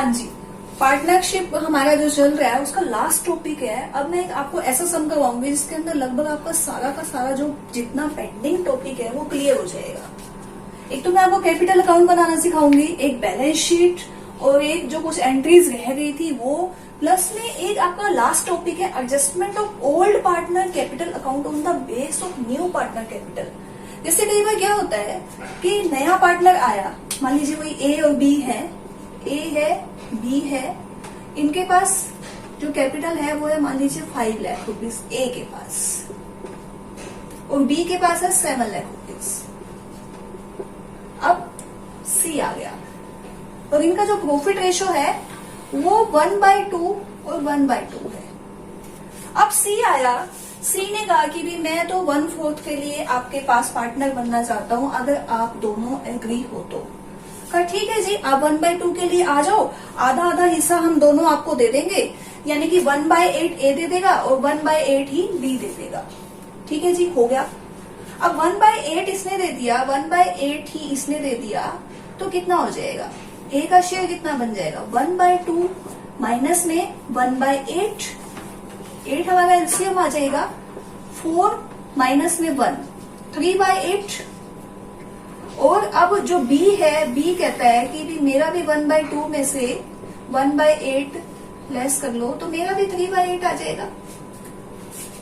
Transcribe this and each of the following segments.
हाँ जी, पार्टनरशिप हमारा जो चल रहा है उसका लास्ट टॉपिक है। अब मैं आपको ऐसा सम करवाऊंगी जिसके अंदर लगभग आपका सारा का सारा जो जितना पेंडिंग टॉपिक है वो क्लियर हो जाएगा। एक तो मैं आपको कैपिटल अकाउंट बनाना सिखाऊंगी, एक बैलेंस शीट और एक जो कुछ एंट्रीज रह गई थी वो, प्लस में एक आपका लास्ट टॉपिक है adjustment of old partner capital account on the base of new partner capital. जैसे कई बार क्या होता है कि नया पार्टनर आया, मान लीजिए वही ए और बी है, ए है बी है, इनके पास जो कैपिटल है वो है मान लीजिए 5 लाख रुपीज ए के पास, और बी के पास है 7 लाख रुपीज। अब सी आ गया और इनका जो प्रॉफिट रेशो है वो 1/2 और 1/2 है। अब सी आया, सी ने कहा कि भी मैं तो 1/4 के लिए आपके पास पार्टनर बनना चाहता हूं, अगर आप दोनों एग्री हो तो। कहा ठीक है जी, आप 1/2 के लिए आ जाओ, आधा आधा हिस्सा हम दोनों आपको दे देंगे, यानी कि 1/8 ए दे देगा और 1/8 ही बी दे देगा। ठीक है जी, हो गया। अब 1/8 इसने दे दिया, 1/8 ही इसने दे दिया, तो कितना हो जाएगा? ए का शेयर कितना बन जाएगा? 1/2 माइनस में 1/8, 8 हमारा एलसीएम आ जाएगा, 4 माइनस में 1, 3/8। और अब जो बी है, बी कहता है कि भी मेरा भी 1/2 में से 1/8 लेस कर लो, तो मेरा भी 3/8 आ जाएगा।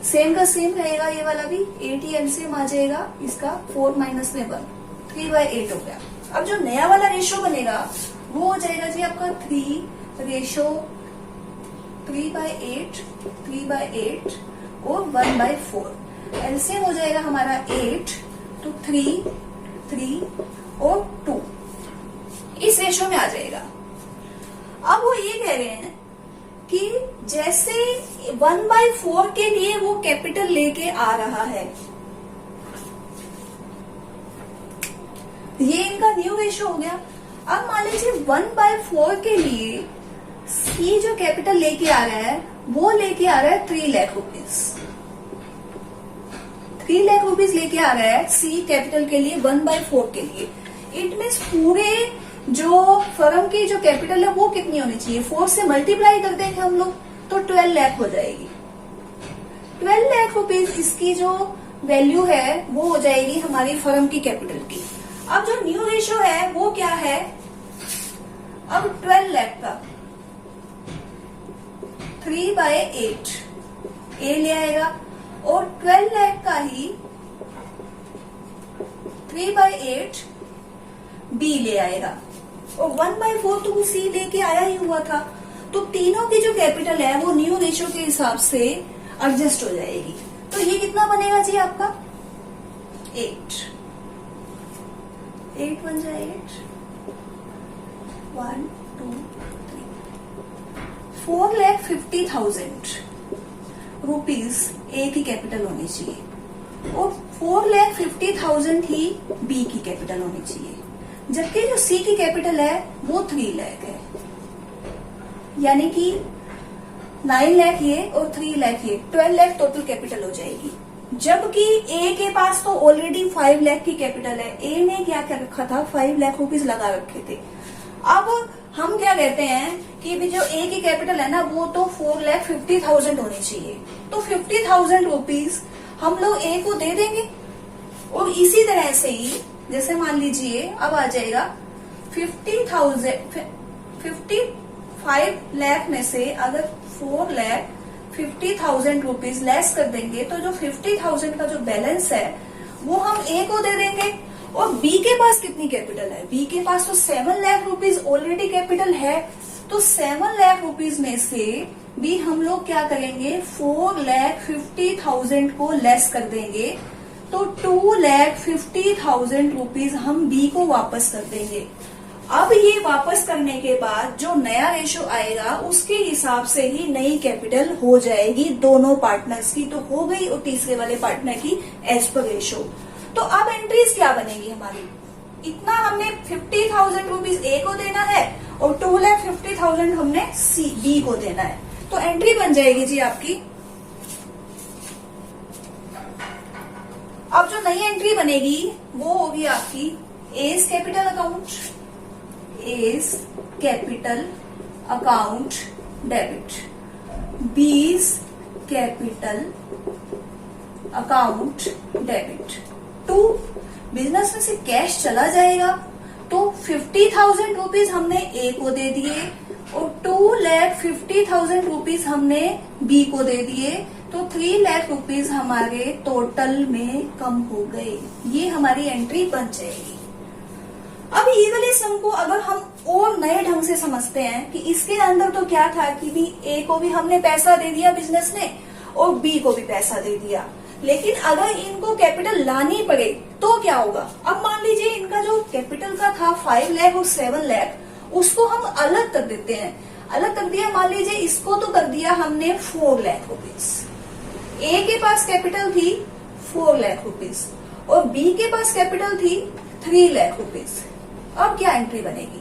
सेम का सेम रहेगा, ये वाला भी 8 ही एलसीएम आ जाएगा इसका, 4 माइनस में 1, 3/8 हो गया। अब जो नया वाला रेशो बनेगा वो हो जाएगा जी आपका 3/8 और 1/4। एलसीएम हो जाएगा हमारा 8, तो 3 और 2 इस रेशो में आ जाएगा। अब वो ये कह रहे हैं कि जैसे 1/4 के लिए वो कैपिटल लेके आ रहा है, ये इनका न्यू रेशो हो गया। अब मान लीजिए 1/4 के लिए सी जो कैपिटल लेके आ रहा है वो लेके आ रहा है 3 लाख रुपीज। 3 लाख रुपीज लेके आ रहा है सी कैपिटल के लिए 1/4 के लिए। इट मीन्स पूरे जो फर्म की जो कैपिटल है वो कितनी होनी चाहिए? 4 से मल्टीप्लाई कर देंगे हम लोग तो 12 लाख हो जाएगी। 12 लाख रुपीज इसकी जो वैल्यू है वो हो जाएगी हमारी फर्म की कैपिटल की। अब जो न्यू रेशो है वो क्या है? अब 12 लाख का 3/8 ए ले आएगा और 12 लाख का ही 3/8 बी ले आएगा, और 1/4 तो सी लेके आया ही हुआ था। तो तीनों की जो कैपिटल है वो न्यू रेशो के हिसाब से एडजस्ट हो जाएगी। तो ये कितना बनेगा जी आपका? 8 बन जाए 8, 1 2 3, 4,50,000 रुपीज ए की कैपिटल होनी चाहिए और 4,50,000 ही बी की कैपिटल होनी चाहिए, जबकि जो सी की कैपिटल है वो 3 लाख है, यानी कि 9 लाख ये और 3 लाख ये, 12 लाख टोटल कैपिटल हो जाएगी। जबकि ए के पास तो ऑलरेडी 5 लाख की कैपिटल है, ए ने क्या कर रखा था? 5 लाख रुपीज लगा रखे थे। अब हम क्या कहते हैं कि भी जो ए की कैपिटल है ना वो तो 4,50,000 होनी चाहिए, तो 50,000 रुपीज हम लोग ए को दे देंगे। और इसी तरह से ही जैसे मान लीजिए अब आ जाएगा 55 लाख में से अगर 4,50,000 रुपीज लेस कर देंगे तो जो 50,000 का जो बैलेंस है वो हम ए को दे देंगे। और बी के पास कितनी कैपिटल है? बी के पास तो 7 लाख रुपीज ऑलरेडी कैपिटल है, तो 7 लाख रुपीज में से भी हम लोग क्या करेंगे? 4,50,000 को लेस कर देंगे, तो 2,50,000 रुपीज हम बी को वापस कर देंगे। अब ये वापस करने के बाद जो नया रेशो आएगा उसके हिसाब से ही नई कैपिटल हो जाएगी दोनों पार्टनर्स की, तो हो गई और तीसरे वाले पार्टनर की एज पर रेशो। तो अब एंट्रीज क्या बनेगी हमारी? इतना हमने 50,000 रुपीज ए को देना है और 2,50,000 हमने सी बी को देना है, तो एंट्री बन जाएगी जी आपकी। अब जो नई एंट्री बनेगी वो होगी आपकी A's capital account, A's capital account debit, B's capital account debit. 2, business में से कैश चला जाएगा तो 50,000 रुपीज हमने ए को दे दिए और 2,50,000 रुपीज हमने बी को दे दिए, तो 3 लाख रुपीज हमारे टोटल में कम हो गए। ये हमारी एंट्री बन जाएगी। अब ये वाले सम को अगर हम और नए ढंग से समझते हैं कि इसके अंदर तो क्या था कि भी ए को भी हमने पैसा दे दिया बिजनेस ने और बी को भी पैसा दे दिया, लेकिन अगर इनको कैपिटल लानी पड़े तो क्या होगा। अब मान लीजिए इनका जो कैपिटल का था 5 लाख और 7 लाख, उसको हम अलग कर देते हैं। अलग कर दिया, मान लीजिए इसको तो कर दिया हमने 4 लाख रुपीज। ए के पास कैपिटल थी 4 लाख रुपीज और बी के पास कैपिटल थी 3 लाख रुपीज। अब क्या एंट्री बनेगी।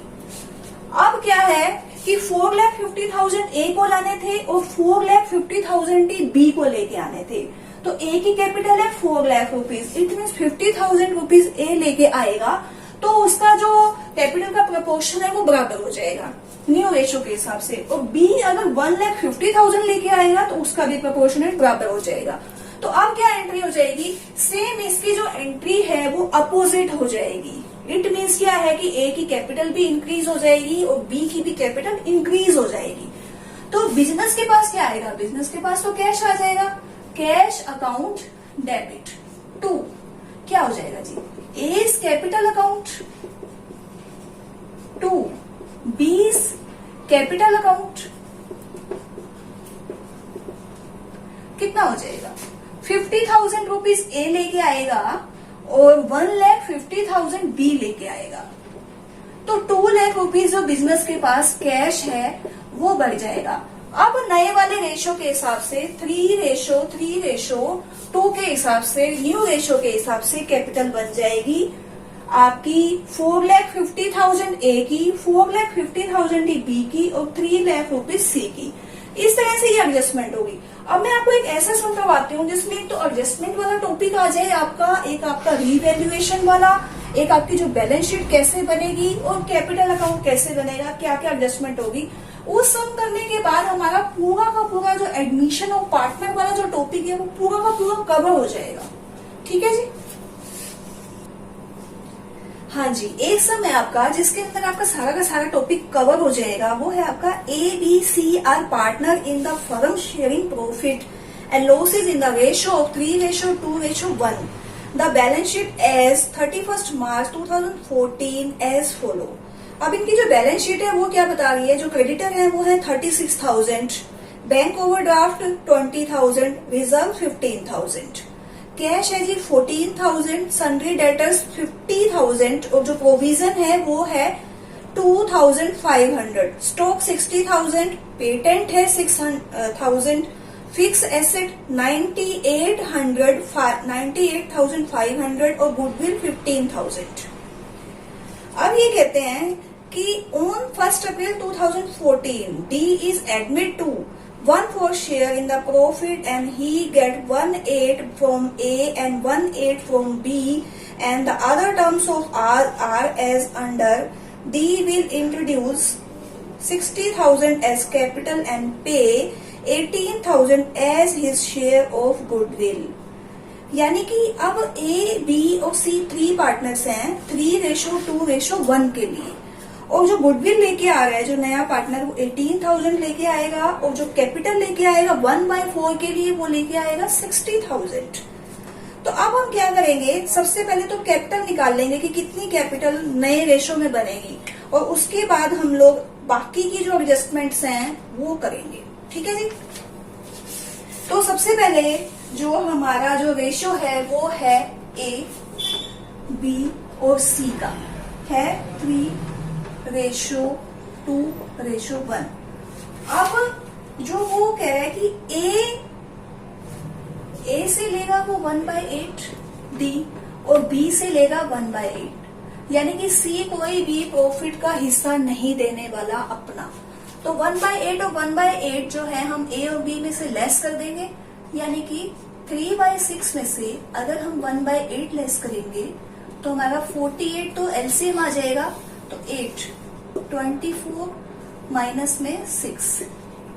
अब क्या है कि 4,50,000 ए को लाने थे और 4,50,000 बी को लेके आने थे। तो ए की कैपिटल है 4 lakh rupees, it mean 50,000 rupees ए लेके आएगा, तो उसका जो कैपिटल का प्रपोर्शन है वो बराबर हो जाएगा न्यू रेशो के हिसाब से। और बी अगर 1,50,000 लेके आएगा तो उसका भी प्रपोर्शनेट बराबर हो जाएगा। तो अब क्या एंट्री हो जाएगी, सेम इसकी जो एंट्री है वो अपोजिट हो जाएगी। इट मीन्स क्या है कि ए की कैपिटल भी इंक्रीज हो जाएगी और बी की भी कैपिटल इंक्रीज हो जाएगी। तो बिजनेस के पास क्या आएगा, बिजनेस के पास तो कैश आ जाएगा, कैश अकाउंट डेबिट। 2 क्या हो जाएगा जी, एज कैपिटल अकाउंट 2, बीज कैपिटल अकाउंट कितना हो जाएगा, 50,000 रुपीज ए लेके आएगा और 1,50,000 बी लेके आएगा। तो 2 लाख रुपीज जो बिजनेस के पास कैश है वो बढ़ जाएगा। अब नए वाले रेशो के हिसाब से 3:3:2 के हिसाब से न्यू रेशो के हिसाब से कैपिटल बन जाएगी आपकी 4,50,000 ए की, 4,50,000 बी की और 3 लाख रुपीज सी की। इस तरह से ये एडजस्टमेंट होगी। अब मैं आपको एक ऐसा सम करवाती हूँ जिसमें एक तो एडजस्टमेंट वाला टॉपिक आ जाए आपका, एक आपका रीवैल्यूएशन वाला, एक आपकी जो बैलेंस शीट कैसे बनेगी और कैपिटल अकाउंट कैसे बनेगा, क्या क्या एडजस्टमेंट होगी। उस सम करने के बाद हमारा पूरा का पूरा जो एडमिशन और पार्टनर वाला जो टॉपिक है वो पूरा का पूरा कवर हो जाएगा। ठीक है जी। हाँ जी, एक सम है आपका जिसके अंदर आपका सारा का सारा टॉपिक कवर हो जाएगा। वो है आपका ABC are partner in the firm sharing profit and losses in the ratio of 3:2:1। The balance sheet as 31 March 2014 as follow. अब इनकी जो बैलेंस शीट है वो क्या बता रही है, जो क्रेडिटर है वो है 36,000, बैंक ओवरड्राफ्ट 20,000, रिजर्व 15,000, कैश है जी 14,000, सन्ड्री डेटर्स 50,000 और जो प्रोविजन है वो है 2,500, स्टॉक 60,000, पेटेंट है 6,000, फिक्स एसेट 98,500 और गुडविल 15,000। अब ये कहते हैं कि on 1 April 2014 D is admitted to 1/4 share in the profit and he get 1/8 from A and 1/8 from B and the other terms of are as under. D will introduce 60,000 as capital and pay 18,000 as his share of goodwill. यानी कि अब A, B और C 3 partners हैं 3:2:1 के लिए, और जो goodwill लेके आ रहा है जो नया पार्टनर वो 18,000 लेके आएगा और जो कैपिटल लेके आएगा 1/4 के लिए वो लेके आएगा 60,000। तो अब हम क्या करेंगे, सबसे पहले तो कैपिटल निकाल लेंगे कि कितनी कैपिटल नए रेशो में बनेगी और उसके बाद हम लोग बाकी की जो एडजस्टमेंट्स हैं वो करेंगे। ठीक है जी। तो सबसे पहले जो हमारा जो रेशो है वो है A, B और C का है 3:2:1। अब जो वो कह रहा है कि A से लेगा वो 1/8 D और B से लेगा 1/8, यानी कि C कोई भी प्रॉफिट का हिस्सा नहीं देने वाला अपना। तो 1/8 और 1/8 जो है हम A और B में से लेस कर देंगे, यानी कि 3/6 में से अगर हम 1/8 लेस करेंगे तो हमारा 48 तो एलसीएम आ जाएगा, तो 8, 24, माइनस में 6,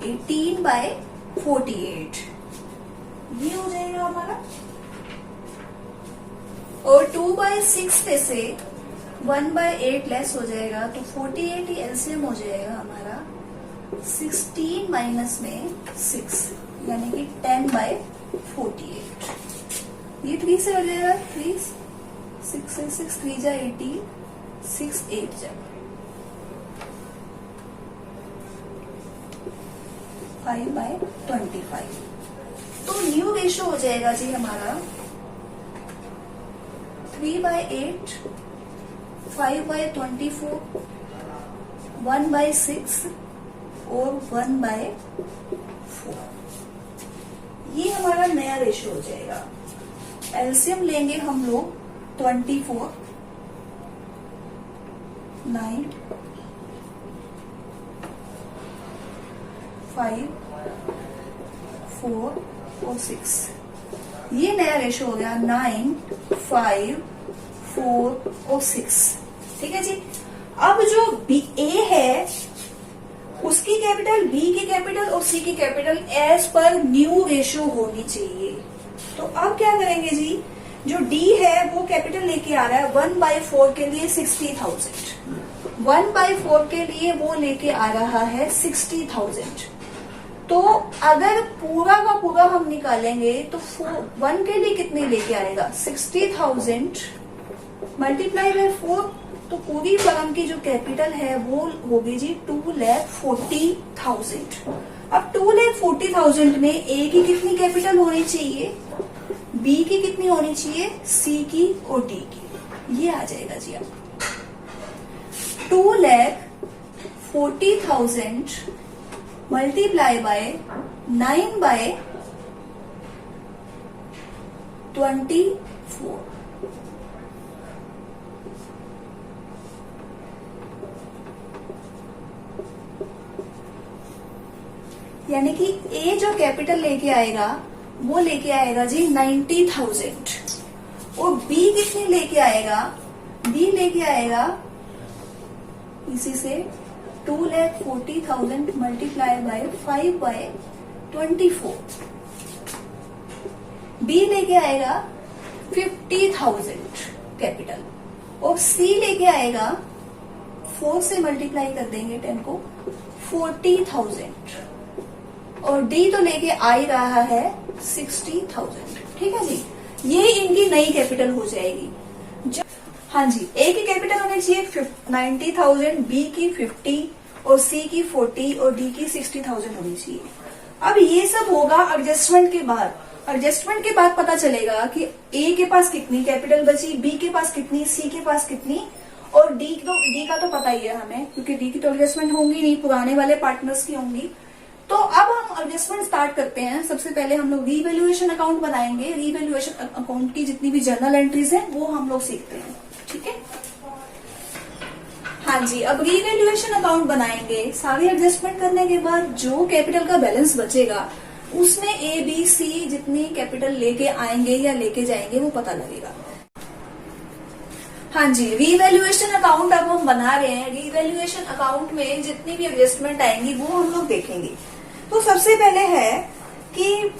18/48 ये हो जाएगा हमारा। और 2/6 में से 1/8 लेस हो जाएगा तो 48 ही एलसीएम हो जाएगा हमारा। 16 माइनस में 6 यानी कि 10/48। ये 3 से हो जाएगा, 3 6 से 6 3 जा 18, 6 8 जा 5/25। तो न्यू रेशो हो जाएगा जी हमारा 3/8, 5/24, 1/6 और 1/4। ये हमारा नया रेशो हो जाएगा। एलसीएम लेंगे हम लोग 24, 9, 5, 4 और 6। ये नया रेशो हो गया 9, 5, 4 और 6। ठीक है जी। अब जो ए है उसकी कैपिटल, बी की कैपिटल और सी की कैपिटल एज पर न्यू रेशो होनी चाहिए। तो अब क्या करेंगे जी, जो डी है वो कैपिटल लेके आ रहा है 1/4 के लिए 60,000, 1/4 के लिए वो लेके आ रहा है 60,000। तो अगर पूरा का पूरा हम निकालेंगे तो 1 के लिए कितने लेके आएगा, 60,000 मल्टीप्लाई बाय 4। तो पूरी फर्म की जो कैपिटल है वो होगी जी 2,40,000। अब 2,40,000 में ए की कितनी कैपिटल होनी चाहिए, बी की कितनी होनी चाहिए, सी की और डी की। ये आ जाएगा जी अब 2,40,000 मल्टीप्लाई बाय 9/24। यानी कि ए जो कैपिटल लेके आएगा वो लेके आएगा जी 90,000 और बी कितनी लेके आएगा, बी लेके आएगा इसी से 2,40,000 मल्टीप्लाई बाय 5/24। बी लेके आएगा 50,000 कैपिटल और सी लेके आएगा 4 से मल्टीप्लाई कर देंगे 10 को 40,000 और डी तो लेके आ ही रहा है 60,000। ठीक है जी। ये इनकी नई कैपिटल हो जाएगी। हाँ जी, ए की कैपिटल होनी चाहिए 90,000, बी की 50 और सी की 40 और डी की 60,000 होनी चाहिए। अब ये सब होगा एडजस्टमेंट के बाद। एडजस्टमेंट के बाद पता चलेगा कि ए के पास कितनी कैपिटल बची, बी के पास कितनी, सी के पास कितनी और डी का तो पता ही है हमें, क्योंकि डी की तो एडजस्टमेंट होंगी नहीं, पुराने वाले पार्टनर्स की होंगी। तो अब हम एडजस्टमेंट स्टार्ट करते हैं। सबसे पहले हम लोग रीवैल्यूएशन अकाउंट बनाएंगे। रीवैल्यूएशन अकाउंट की जितनी भी जर्नल एंट्रीज हैं वो हम लोग सीखते हैं। ठीक है। हाँ जी, अब रीवैल्यूएशन अकाउंट बनाएंगे। सारी एडजस्टमेंट करने के बाद जो कैपिटल का बैलेंस बचेगा उसमें ए बी सी जितनी कैपिटल लेके आएंगे या लेके जाएंगे वो पता लगेगा। हाँ जी, रीवैल्यूएशन अकाउंट अब हम बना रहे हैं। रीवैल्यूएशन अकाउंट में जितनी भी एडजस्टमेंट आएंगी वो हम लोग देखेंगे। तो सबसे पहले है कि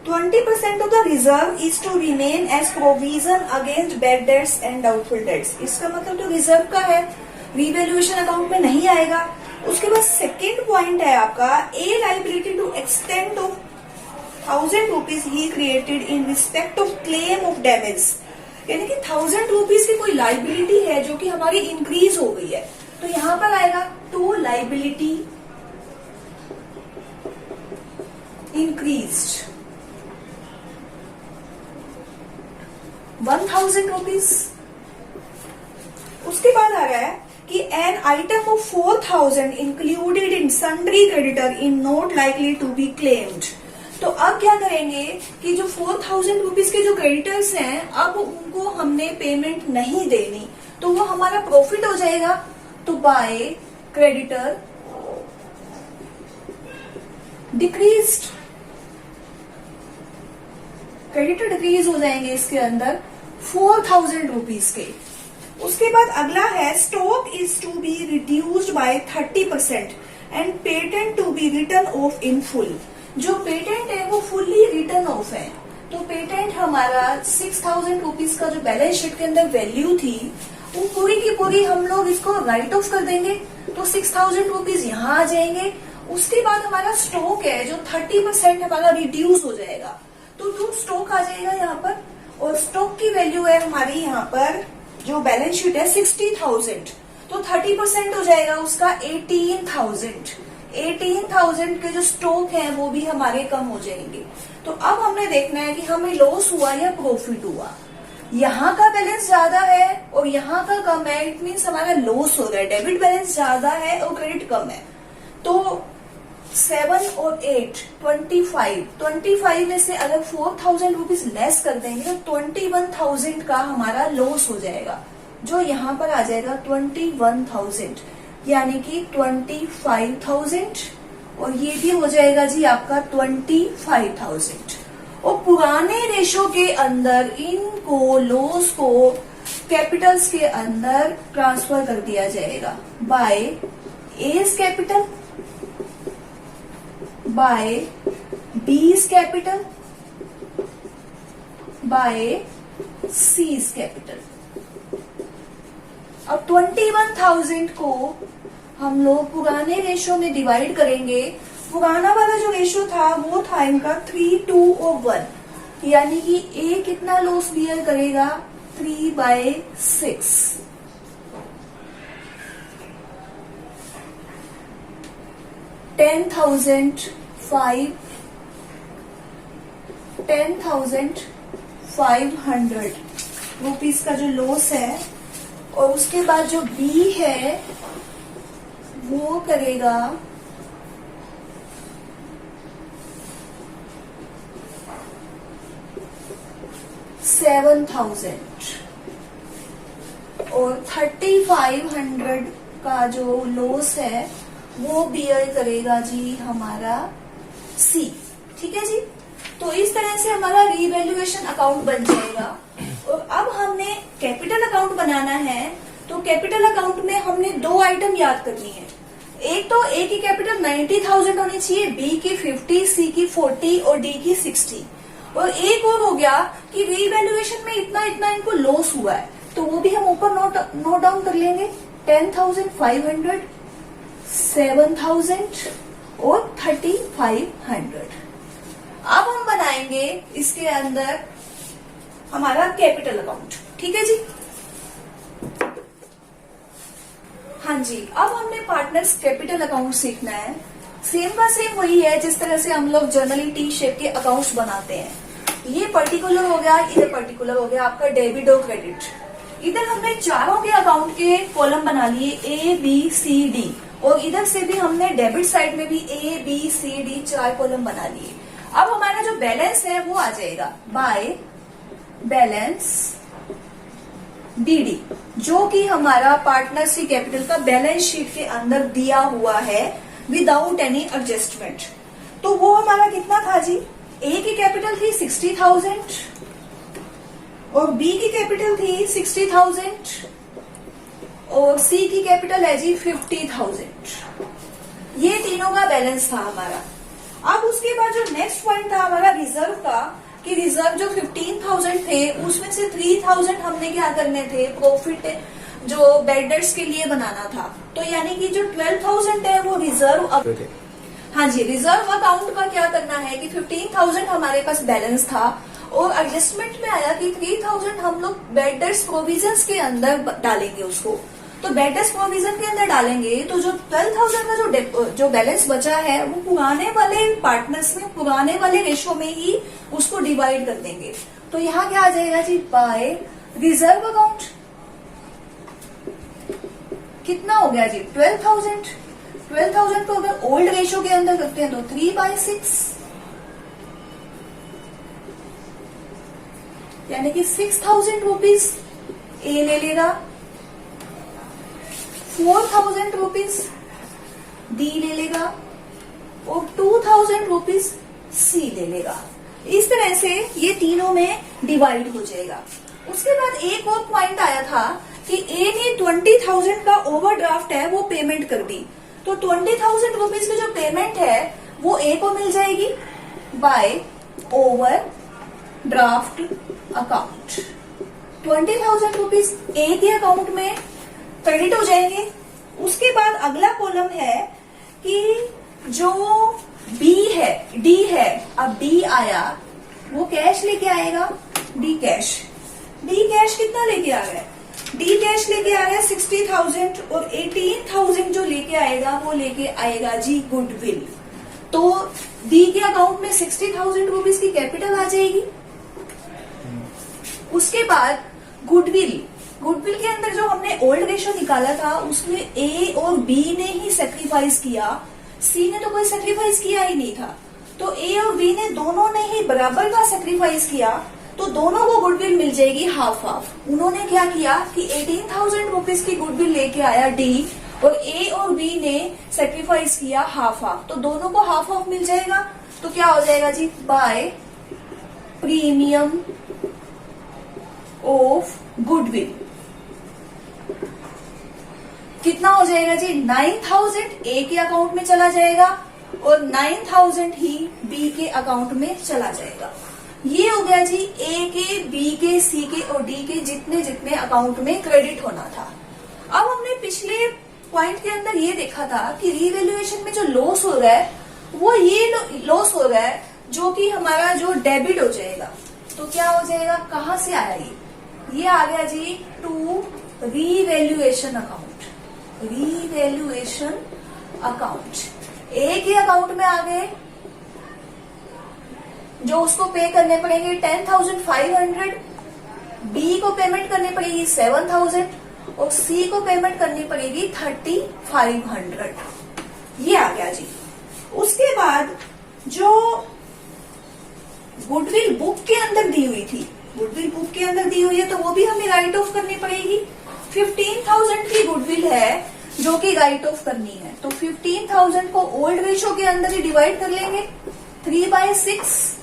20% of the reserve is to remain as provision against bad debts and doubtful debts। इसका मतलब जो रिजर्व का है रीवैल्यूएशन अकाउंट में नहीं आएगा। उसके बाद सेकेंड पॉइंट है आपका a liability to extent of 1,000 rupees ही created in respect of claim of damage. यानी कि 1,000 रुपीज की कोई लाइबिलिटी है जो कि हमारी इंक्रीज हो गई है, तो यहां पर आएगा टू लाइबिलिटी इंक्रीज्ड 1,000 रुपीज। उसके बाद आ रहा है कि an item of 4,000 included in sundry creditor in not likely to be claimed. तो अब क्या करेंगे कि जो 4,000 रुपीज के जो क्रेडिटर्स हैं अब उनको हमने पेमेंट नहीं देनी, तो वो हमारा प्रॉफिट हो जाएगा। तो by creditor decreased, creditor decrease हो जाएंगे इसके अंदर 4,000 रुपीज के। उसके बाद अगला है stock is to be reduced by 30% and patent to be return off in full. जो पेटेंट है वो फुल्ली रिटर्न ऑफ है। तो पेटेंट हमारा 6,000 रुपीज का जो बैलेंस शीट के अंदर वैल्यू थी वो पूरी की पूरी हम लोग इसको राइट ऑफ कर देंगे। तो 6,000 रुपीज यहाँ आ जाएंगे। उसके बाद हमारा स्टॉक है जो 30% हमारा रिड्यूस हो जाएगा। तो टू स्टॉक आ जाएगा यहाँ पर, और स्टॉक की वैल्यू है हमारी यहाँ पर जो बैलेंस शीट है 60,000। तो 30% हो जाएगा उसका 18,000। 18,000 के जो स्टॉक है वो भी हमारे कम हो जाएंगे। तो अब हमने देखना है कि हमें लॉस हुआ या प्रॉफिट हुआ। यहाँ का बैलेंस ज्यादा है और यहाँ का कम है, इट मीन्स हमारा लॉस हो रहा है। डेबिट बैलेंस ज्यादा है और क्रेडिट कम है। तो 7 और 8 25 में से अगर 4,000 रुपीज लेस कर देंगे तो 21,000 का हमारा लॉस हो जाएगा, जो यहाँ पर आ जाएगा 21,000, यानी कि 25,000, और ये भी हो जाएगा जी आपका 25,000। और पुराने रेशो के अंदर इनको लॉस को कैपिटल्स के अंदर ट्रांसफर कर दिया जाएगा by A's capital, by B's capital, by C's capital. अब 21,000 को हम लोग पुराने रेशो में डिवाइड करेंगे। पुराना वाला जो रेशो था वो था इनका 3, 2 और 1, यानी कि ए कितना लॉस बियर करेगा 3/6। 10,500 रुपीज का जो लॉस है, और उसके बाद जो बी है वो करेगा 7,000, और 3,500 का जो लॉस है वो बियर करेगा जी हमारा सी। ठीक है जी। तो इस तरह से हमारा रीवैल्यूएशन अकाउंट बन जाएगा। और अब हमने कैपिटल अकाउंट बनाना है, तो कैपिटल अकाउंट में हमने 2 आइटम याद करनी है। एक तो ए की कैपिटल 90,000 होनी चाहिए, बी की 50, सी की 40 और डी की 60। और एक और हो गया कि रीवैल्यूएशन में इतना इतना इनको लॉस हुआ है, तो वो भी हम ऊपर नोट डाउन कर लेंगे। 10,500, 7,000 और 3,500। अब हम बनाएंगे इसके अंदर हमारा कैपिटल अकाउंट। ठीक है जी। हाँ जी, अब हमने पार्टनर्स कैपिटल अकाउंट सीखना है। सेम का सेम वही है जिस तरह से हम लोग जनरली टी शेप के अकाउंट्स बनाते हैं। ये पर्टिकुलर हो गया, इधर पर्टिकुलर हो गया आपका डेबिट और क्रेडिट। इधर हमने चारों के अकाउंट के कॉलम बना लिए ए बी सी डी, और इधर से भी हमने डेबिट साइड में भी A B C D 4 column बना लिए। अब हमारा जो बैलेंस है वो आ जाएगा बाय बैलेंस डीडी, जो कि हमारा पार्टनरशिप कैपिटल का बैलेंस शीट के अंदर दिया हुआ है विदाउट एनी एडजस्टमेंट। तो वो हमारा कितना था जी, ए की कैपिटल थी 60,000 और बी की कैपिटल थी 60,000 और सी की कैपिटल है जी 50,000। ये तीनों का बैलेंस था हमारा। अब उसके बाद जो नेक्स्ट पॉइंट था हमारा रिजर्व का, कि रिजर्व जो 15,000 थे उसमें से 3,000 हमने क्या करने थे, प्रॉफिट जो बेडर्स के लिए बनाना था। तो यानी कि जो 12,000 है वो रिजर्व। हाँ जी, रिजर्व अकाउंट का क्या करना है कि 15,000 हमारे पास बैलेंस था और एडजस्टमेंट में आया कि 3,000 हम लोग बेडर्स प्रोविजंस के अंदर डालेंगे उसको। तो बेडर्स प्रोविजन के अंदर डालेंगे तो जो 12,000 का जो बैलेंस बचा है वो पुराने वाले पार्टनर्स में पुराने वाले रेशो में ही उसको डिवाइड कर देंगे। तो यहाँ क्या आ जाएगा जी, बाय रिजर्व अकाउंट। कितना हो गया जी 12,000। 12,000 को अगर ओल्ड रेशो के अंदर करते हैं तो 3/6, यानी कि 6,000 रुपीज ए ले लेगा, 4,000 रुपीज डी ले लेगा और 2,000 रुपीज सी ले लेगा। इस तरह से ये तीनों में डिवाइड हो जाएगा। उसके बाद एक और पॉइंट आया था कि ए ने 20,000 का ओवरड्राफ्ट है वो पेमेंट कर दी, तो 20,000 रुपीज की जो पेमेंट है वो ए को मिल जाएगी बाय ओवरड्राफ्ट अकाउंट। 20,000 रुपीज ए के अकाउंट में क्रेडिट हो जाएंगे। उसके बाद अगला कॉलम है कि जो बी है, डी है, अब डी आया वो कैश लेके आएगा, डी कैश कितना लेके आ रहा है, डी कैश लेके आ रहा है 60,000 और 18,000 जो लेके आएगा वो लेके आएगा जी गुडविल। तो डी के अकाउंट में 60,000 रुपीज की कैपिटल आ जाएगी। उसके बाद गुडविल के अंदर जो हमने ओल्ड रेशो निकाला था उसमें ए और बी ने ही सेक्रीफाइस किया, सी ने तो कोई सेक्रीफाइस किया ही नहीं था। तो ए और बी ने दोनों ने ही बराबर का सेक्रीफाइस किया, तो दोनों को गुडविल मिल जाएगी हाफ हाफ। उन्होंने क्या किया कि 18,000 रुपीज की गुडविल लेके आया डी और ए और बी ने सेक्रीफाइस किया हाफ हाफ, तो दोनों को हाफ हाफ मिल जाएगा। तो क्या हो जाएगा जी बाय प्रीमियम ऑफ गुडविल। कितना हो जाएगा जी 9,000 ए के अकाउंट में चला जाएगा और 9,000 ही बी के अकाउंट में चला जाएगा। ये हो गया जी ए के, बी के, सी के और डी के जितने जितने अकाउंट में क्रेडिट होना था। अब हमने पिछले पॉइंट के अंदर ये देखा था कि रीवैल्यूएशन में जो लॉस हो रहा है वो ये लॉस हो रहा है जो कि हमारा जो डेबिट हो जाएगा। तो क्या हो जाएगा, कहां से आया ये आ गया जी to revaluation account. Revaluation account A के अकाउंट में आ गए, जो उसको पे करने पड़ेंगे 10,500, बी को पेमेंट करनी पड़ेगी 7,000 और सी को पेमेंट करनी पड़ेगी 3,500। ये आ गया जी। उसके बाद जो गुडविल बुक के अंदर दी हुई थी, गुडविल बुक के अंदर दी हुई है तो वो भी हमें राइट ऑफ करनी पड़ेगी। 15,000 की गुडविल है जो कि राइट ऑफ करनी है, तो 15,000 को ओल्ड रेशो के अंदर ही डिवाइड कर लेंगे 3/6,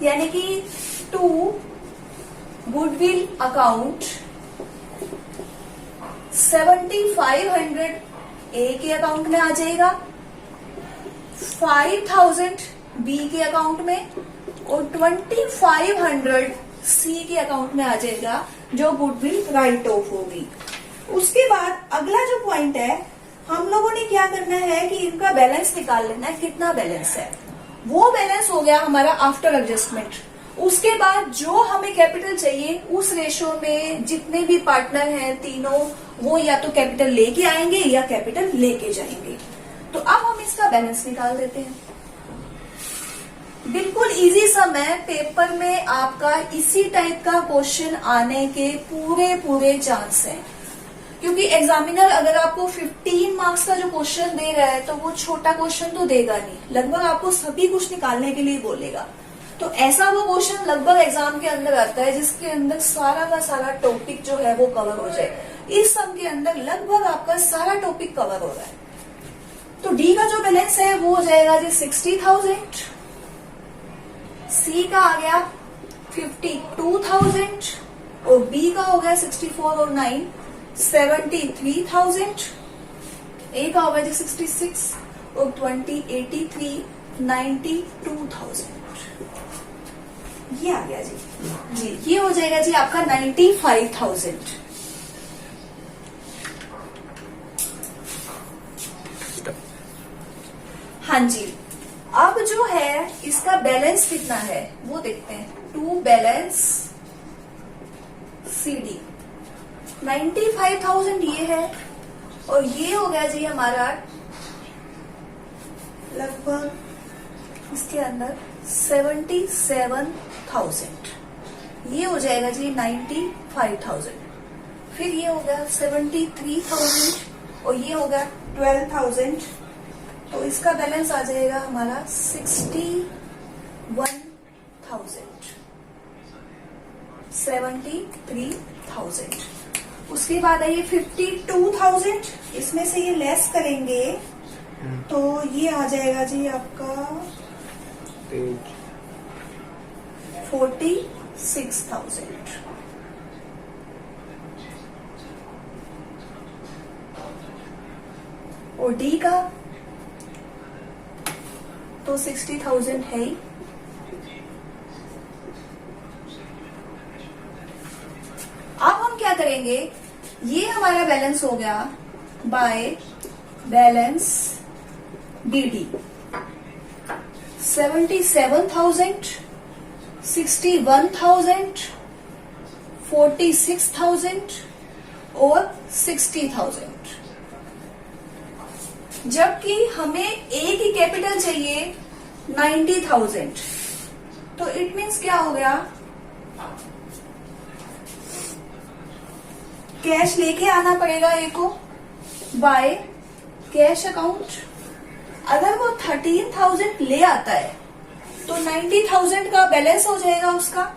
यानी कि टू गुडविल अकाउंट 7,500 ए के अकाउंट में आ जाएगा, 5,000 बी के अकाउंट में और 2,500 सी के अकाउंट में आ जाएगा जो गुडविल राइट ऑफ होगी। उसके बाद अगला जो पॉइंट है, हम लोगों ने क्या करना है कि इनका बैलेंस निकाल लेना है, कितना बैलेंस है। वो बैलेंस हो गया हमारा आफ्टर एडजस्टमेंट। उसके बाद जो हमें कैपिटल चाहिए उस रेशो में जितने भी पार्टनर हैं तीनों, वो या तो कैपिटल लेके आएंगे या कैपिटल लेके जाएंगे। तो अब हम इसका बैलेंस निकाल देते हैं। बिल्कुल इजी सम है, पेपर में आपका इसी टाइप का क्वेश्चन आने के पूरे चांस हैं, क्योंकि एग्जामिनर अगर आपको 15 मार्क्स का जो क्वेश्चन दे रहा है तो वो छोटा क्वेश्चन तो देगा नहीं, लगभग आपको सभी कुछ निकालने के लिए बोलेगा। तो ऐसा वो क्वेश्चन लगभग एग्जाम के अंदर आता है जिसके अंदर सारा का सारा टॉपिक जो है वो कवर हो जाए। इस सम के अंदर लगभग आपका सारा टॉपिक कवर हो रहा है। तो डी का जो बैलेंस है वो हो जाएगा जी 60,000, सी का आ गया 52,000 और बी का हो गया 64 और 9 73,000, ए का हो गया जी 66 और 20 83 92,000। ये आ गया जी, ये हो जाएगा जी आपका 95,000। हाँ जी, अब जो है इसका बैलेंस कितना है वो देखते हैं। टू बैलेंस सीडी 95,000 ये है और ये हो गया जी हमारा लगभग इसके अंदर 77,000। ये हो जाएगा जी 95,000। फिर ये हो गया 73,000 और ये हो गया 12,000। तो इसका बैलेंस आ जाएगा हमारा 61,000, 73,000। उसके बाद है ये 52,000, इसमें से ये लेस करेंगे तो ये आ जाएगा जी आपका 46,000। और डी का तो 60,000 है ही। अब हम क्या करेंगे, ये हमारा बैलेंस हो गया बाय बैलेंस बीडी। 77,000, 61,000, 46,000 और 60,000। जबकि हमें ए की कैपिटल चाहिए 90,000, तो इट मीन्स क्या हो गया, कैश लेके आना पड़ेगा ए को बाय कैश अकाउंट। अगर वो 13,000 ले आता है तो 90,000 का बैलेंस हो जाएगा उसका।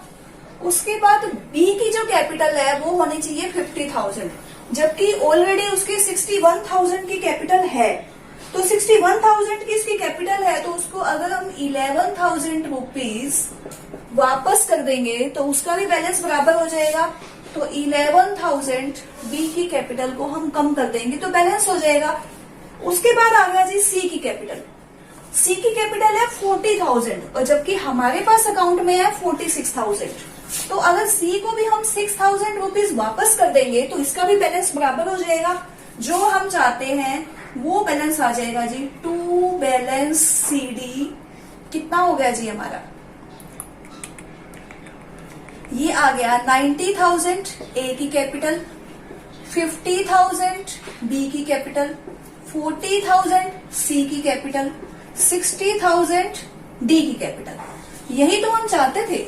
उसके बाद बी की जो कैपिटल है वो होनी चाहिए 50,000, जबकि ऑलरेडी उसकी 61,000 की कैपिटल है। तो 61,000 की इसकी कैपिटल है, तो उसको अगर हम 11,000 रुपीज वापस कर देंगे तो उसका भी बैलेंस बराबर हो जाएगा। तो 11,000 बी की कैपिटल को हम कम कर देंगे तो बैलेंस हो जाएगा। उसके बाद आ गया जी सी की कैपिटल। सी की कैपिटल है 40,000 और जबकि हमारे पास अकाउंट में है 46,000। तो अगर सी को भी हम 6,000 रुपीज वापस कर देंगे तो इसका भी बैलेंस बराबर हो जाएगा। जो हम चाहते हैं वो बैलेंस आ जाएगा जी, टू बैलेंस सी डी कितना हो गया जी हमारा, ये आ गया 90,000 ए की कैपिटल, 50,000 बी की कैपिटल, 40,000 सी की कैपिटल, 60,000 डी की कैपिटल। यही तो हम चाहते थे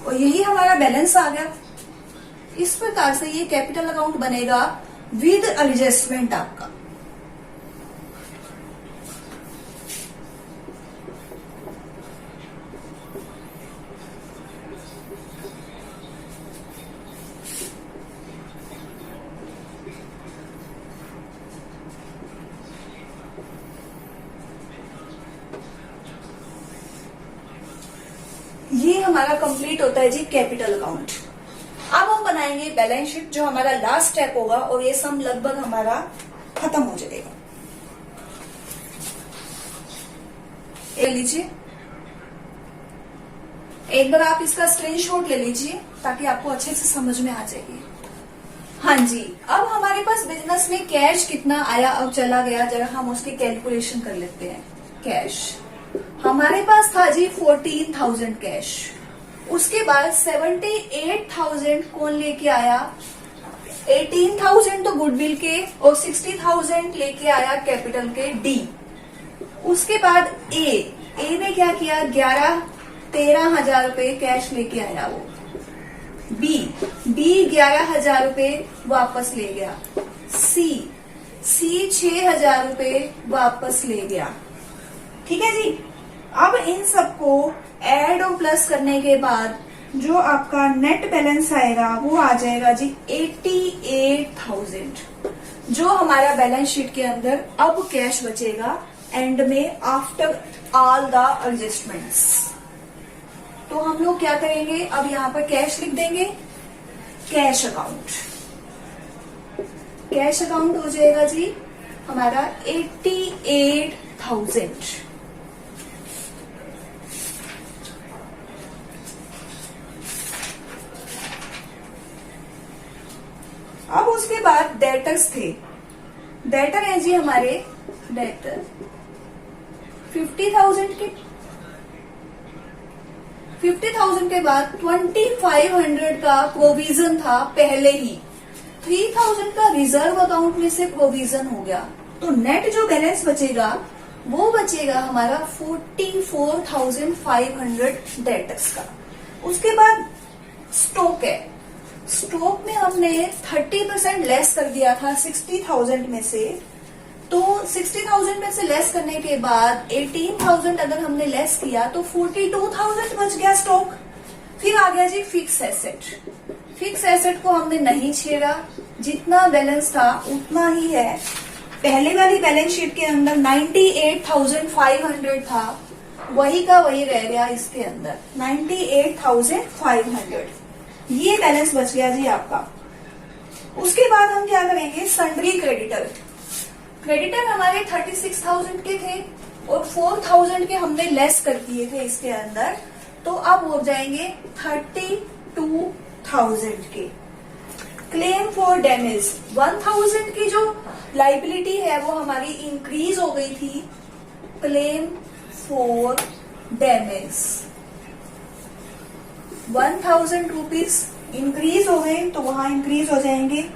और यही हमारा बैलेंस आ गया। इस प्रकार से ये कैपिटल अकाउंट बनेगा विद एडजस्टमेंट आपका। ये हमारा कंप्लीट होता है जी कैपिटल अकाउंट। अब हम बनाएंगे बैलेंस शीट, जो हमारा लास्ट स्टेप होगा और ये सम लगभग हमारा खत्म हो जाएगा। ले लीजिए, एक बार आप इसका स्क्रीनशॉट ले लीजिए ताकि आपको अच्छे से समझ में आ जाएगी। हाँ जी, अब हमारे पास बिजनेस में कैश कितना आया और चला गया, जरा हम उसकी कैलकुलेशन कर लेते हैं। कैश हमारे पास था जी 14,000 कैश। उसके बाद 78,000 कौन लेके आया, 18,000 तो गुडविल के और 60,000 लेके आया कैपिटल के डी। उसके बाद ए ने क्या किया, 13,000 रुपए कैश लेके आया वो। बी 11,000 रुपए वापस ले गया। सी 6,000 रुपए वापस ले गया। ठीक है जी। अब इन सबको ऐड और प्लस करने के बाद जो आपका नेट बैलेंस आएगा वो आ जाएगा जी 88,000, जो हमारा बैलेंस शीट के अंदर अब कैश बचेगा एंड में आफ्टर ऑल द एडजस्टमेंट्स। तो हम लोग क्या करेंगे, अब यहाँ पर कैश लिख देंगे, कैश अकाउंट। कैश अकाउंट हो जाएगा जी हमारा 88,000। अब उसके बाद डेटर्स थे। डेटर है जी हमारे, डेटर 50,000 के बाद 2,500 का प्रोविजन था पहले ही। 3,000 का रिजर्व अकाउंट में से प्रोविजन हो गया, तो नेट जो बैलेंस बचेगा वो बचेगा हमारा 44,500 डेटर्स का। उसके बाद स्टॉक है। स्टॉक में हमने 30% लेस कर दिया था 60,000 में से, तो 60,000 में से लेस करने के बाद 18,000 अगर हमने लेस किया तो 42,000 बच गया स्टॉक। फिर आ गया जी फिक्स एसेट। फिक्स एसेट को हमने नहीं छेड़ा, जितना बैलेंस था उतना ही है। पहले वाली बैलेंस शीट के अंदर 98,500 था, वही का वही रह गया इसके अंदर 98,500, ये बैलेंस बच गया जी आपका। उसके बाद हम क्या करेंगे, सन्ड्री क्रेडिटर। क्रेडिटर हमारे 36,000 के थे और 4,000 के हमने लेस कर दिए थे इसके अंदर, तो अब हो जाएंगे 32,000 के। क्लेम फॉर डैमेज, 1,000 की जो लाइबिलिटी है वो हमारी इंक्रीज हो गई थी, claim for damage 1,000 rupees increase हो गए, तो वहां इंक्रीज हो जाएंगे।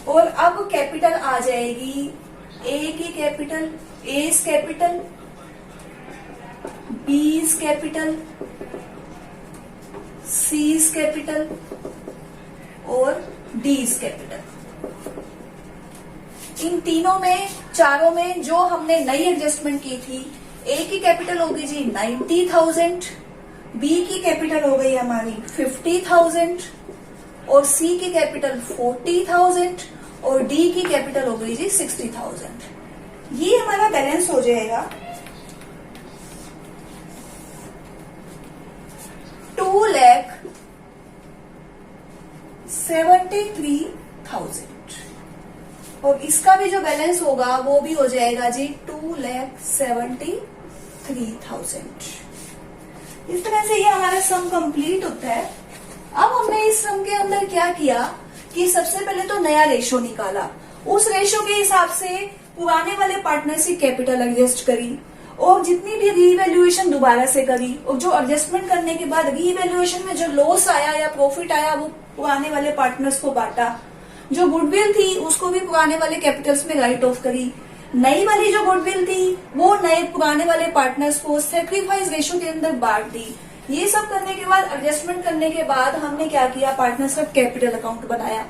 और अब कैपिटल आ जाएगी, ए की कैपिटल, एस कैपिटल, बीस कैपिटल, सीज कैपिटल और डीज कैपिटल। इन तीनों में, चारों में जो हमने नई एडजस्टमेंट की थी, ए की कैपिटल हो गई जी 90,000, बी की कैपिटल हो गई हमारी 50,000 और सी की कैपिटल 40,000 और डी की कैपिटल हो गई जी 60,000। ये हमारा बैलेंस हो जाएगा 2,73,000 और इसका भी जो बैलेंस होगा वो भी हो जाएगा जी 2,73,000। इस तरह से ये हमारा सम कंप्लीट होता है। अब हमने इस सम के अंदर क्या किया कि सबसे पहले तो नया रेशो निकाला, उस रेशो के हिसाब से पुराने वाले पार्टनर की कैपिटल एडजस्ट करी और जितनी भी रीवैल्यूएशन दोबारा से करी, और जो एडजस्टमेंट करने के बाद रीवैल्यूएशन में जो लॉस आया या प्रॉफिट आया वो पुराने वाले पार्टनर्स को बांटा। जो गुडविल थी उसको भी पुराने वाले कैपिटल्स में राइट ऑफ करी। नई वाली जो गुडविल थी वो नए पुराने वाले पार्टनर्स को सैक्रिफाइस रेशो के अंदर बांट दी। ये सब करने के बाद, एडजस्टमेंट करने के बाद हमने क्या किया, पार्टनर्स का कैपिटल अकाउंट बनाया।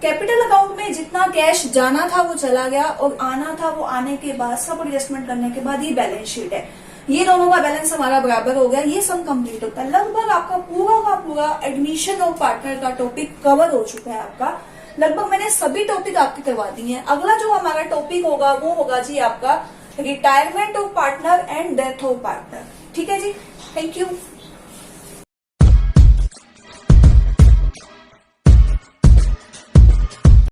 कैपिटल अकाउंट में जितना कैश जाना था वो चला गया और आना था वो आने के बाद, सब एडजस्टमेंट करने के बाद ये बैलेंस शीट है। ये दोनों का बैलेंस हमारा बराबर हो गया, ये सम कंप्लीट होता है। लगभग आपका पूरा का पूरा एडमिशन ऑफ पार्टनर का टॉपिक कवर हो चुका है आपका। लगभग मैंने सभी टॉपिक आपके करवा दिए हैं। अगला जो हमारा टॉपिक होगा वो होगा जी आपका retirement of partner and death of partner. ठीक है जी, थैंक यू।